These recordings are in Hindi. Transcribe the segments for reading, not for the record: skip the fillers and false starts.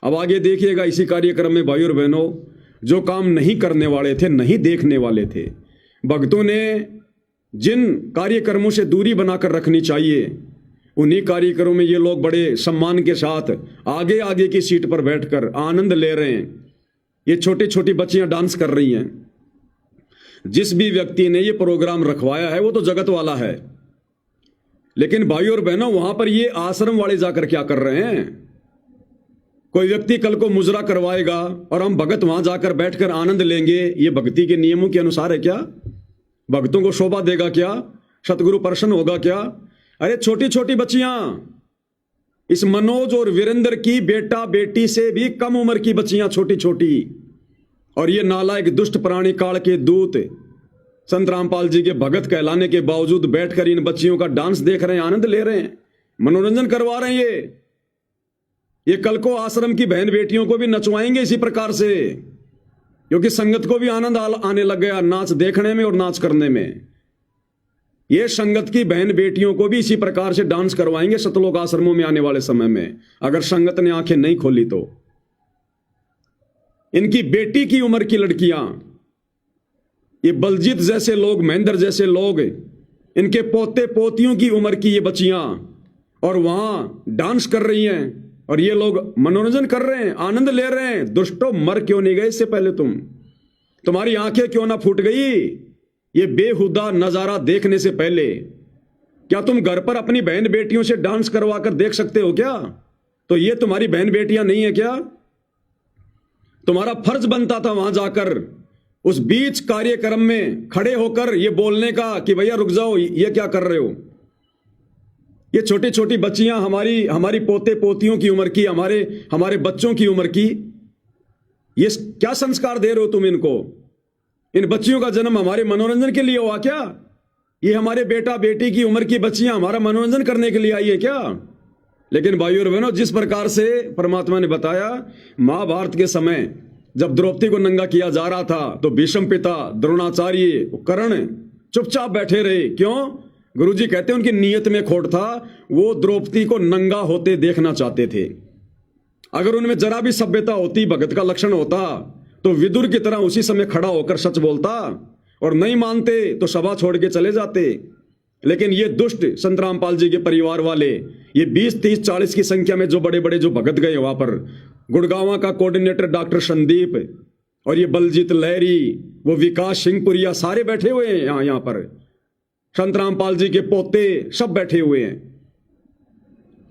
अब आगे देखिएगा इसी कार्यक्रम में भाई और बहनों, जो काम नहीं करने वाले थे, नहीं देखने वाले थे, भक्तों ने जिन कार्यक्रमों से दूरी बनाकर रखनी चाहिए, उन्हीं कार्यक्रमों में ये लोग बड़े सम्मान के साथ आगे आगे की सीट पर बैठकर आनंद ले रहे हैं। ये छोटी छोटी बच्चियां डांस कर रही हैं। जिस भी व्यक्ति ने ये प्रोग्राम रखवाया है वो तो जगत वाला है, लेकिन भाई और बहनों वहां पर ये आश्रम वाले जाकर क्या कर रहे हैं? कोई व्यक्ति कल को मुजरा करवाएगा और हम भगत वहां जाकर बैठकर आनंद लेंगे, ये भक्ति के नियमों के अनुसार है क्या? भक्तों को शोभा देगा क्या? सतगुरु प्रसन्न होगा क्या? अरे छोटी छोटी बच्चियां, इस मनोज और वीरेंद्र की बेटा बेटी से भी कम उम्र की बच्चियां, छोटी छोटी, और ये नालायक दुष्ट प्राणी काल के दूत संत रामपाल जी के भगत कहलाने के बावजूद बैठकर इन बच्चियों का डांस देख रहे हैं, आनंद ले रहे हैं, मनोरंजन करवा रहे हैं। ये कल को आश्रम की बहन बेटियों को भी नचवाएंगे इसी प्रकार से, क्योंकि संगत को भी आनंद आने लग गया नाच देखने में और नाच करने में। ये संगत की बहन बेटियों को भी इसी प्रकार से डांस करवाएंगे सतलोक आश्रमों में आने वाले समय में, अगर संगत ने आंखें नहीं खोली तो। इनकी बेटी की उम्र की लड़कियां, ये बलजीत जैसे लोग, महेंद्र जैसे लोग, इनके पोते पोतियों की उम्र की ये बच्चियां, और वहां डांस कर रही हैं, और ये लोग मनोरंजन कर रहे हैं, आनंद ले रहे हैं। दुष्टों, मर क्यों नहीं गए इससे पहले? तुम्हारी आंखें क्यों ना फूट गई ये बेहुदा नजारा देखने से पहले? क्या तुम घर पर अपनी बहन बेटियों से डांस करवा कर देख सकते हो क्या? तो ये तुम्हारी बहन बेटियां नहीं है क्या? तुम्हारा फर्ज बनता था वहां जाकर उस बीच कार्यक्रम में खड़े होकर ये बोलने का कि भैया रुक जाओ, ये क्या कर रहे हो? ये छोटी छोटी बच्चियां, हमारी पोते पोतियों की उम्र की, हमारे बच्चों की उम्र की, ये क्या संस्कार दे रहे हो तुम इनको? इन बच्चियों का जन्म हमारे मनोरंजन के लिए हुआ क्या? ये हमारे बेटा बेटी की उम्र की बच्चियां हमारा मनोरंजन करने के लिए आई है क्या? लेकिन भाइयों और बहनों, जिस प्रकार से परमात्मा ने बताया, महाभारत के समय जब द्रौपदी को नंगा किया जा रहा था तो भीष्म पिता, द्रोणाचार्य, कर्ण चुपचाप बैठे रहे। क्यों? गुरुजी कहते हैं उनकी नीयत में खोट था, वो द्रौपदी को नंगा होते देखना चाहते थे। अगर उनमें जरा भी सभ्यता होती, भगत का लक्षण होता, तो विदुर की तरह उसी समय खड़ा होकर सच बोलता, और नहीं मानते तो सभा छोड़ के चले जाते। लेकिन ये दुष्ट संत रामपाल जी के परिवार वाले, ये 20, 30, 40 की संख्या में जो बड़े बड़े जो भगत गए वहां पर, गुड़गांव का कोऑर्डिनेटर डॉक्टर संदीप, और ये बलजीत लहरी, वो विकास सिंहपुरिया, सारे बैठे हुए हैं यहाँ पर। संत रामपाल जी के पोते सब बैठे हुए हैं।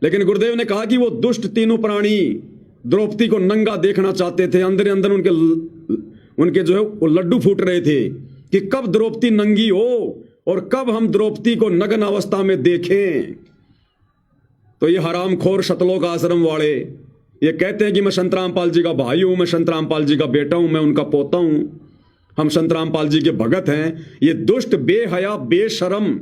लेकिन गुरुदेव ने कहा कि वो दुष्ट तीनों प्राणी द्रौपदी को नंगा देखना चाहते थे। अंदर अंदर उनके जो है वो लड्डू फूट रहे थे कि कब द्रौपदी नंगी हो और कब हम द्रौपदी को नग्न अवस्था में देखें। तो ये हरामखोर सतलोक आश्रम वाले ये कहते हैं कि मैं संत रामपाल जी का भाई हूं, मैं संत रामपाल जी का बेटा हूं, मैं उनका पोता हूं, हम संत रामपाल जी के भगत हैं। ये दुष्ट, बेहया, बेशरम,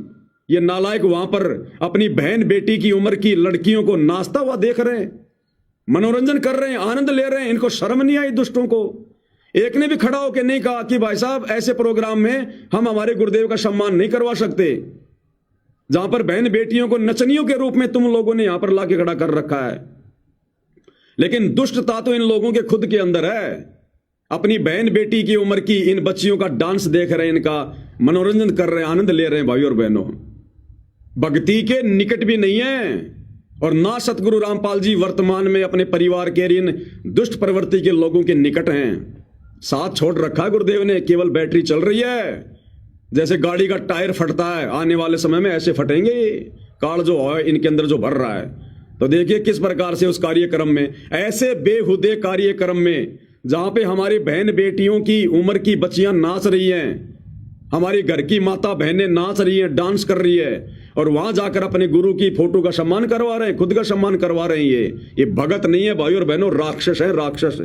ये नालायक वहां पर अपनी बहन बेटी की उम्र की लड़कियों को नाचता हुआ देख रहे हैं, मनोरंजन कर रहे हैं, आनंद ले रहे हैं। इनको शर्म नहीं आई दुष्टों को? एक ने भी खड़ा होकर नहीं कहा कि भाई साहब ऐसे प्रोग्राम में हम हमारे गुरुदेव का सम्मान नहीं करवा सकते, जहां पर बहन बेटियों को नचनियों के रूप में तुम लोगों ने यहां पर लाके खड़ा कर रखा है। लेकिन दुष्टता तो इन लोगों के खुद के अंदर है। अपनी बहन बेटी की उम्र की इन बच्चियों का डांस देख रहे हैं, इनका मनोरंजन कर रहे हैं, आनंद ले रहे हैं। भाई और बहनों, भक्ति के निकट भी नहीं है, और ना सतगुरु रामपाल जी वर्तमान में अपने परिवार के इन दुष्ट प्रवृत्ति के लोगों के निकट हैं। साथ छोड़ रखा है गुरुदेव ने, केवल बैटरी चल रही है। जैसे गाड़ी का टायर फटता है, आने वाले समय में ऐसे फटेंगे काल जो है इनके अंदर जो भर रहा है। तो देखिए किस प्रकार से उस कार्यक्रम में, ऐसे बेहुदे कार्यक्रम में जहां पे हमारी बहन बेटियों की उम्र की बच्चियां नाच रही हैं, हमारी घर की माता बहनें नाच रही हैं, डांस कर रही है, और वहां जाकर अपने गुरु की फोटो का सम्मान करवा रहे हैं, खुद का सम्मान करवा रहे हैं। ये भगत नहीं है भाई और बहनों, राक्षस है, राक्षस।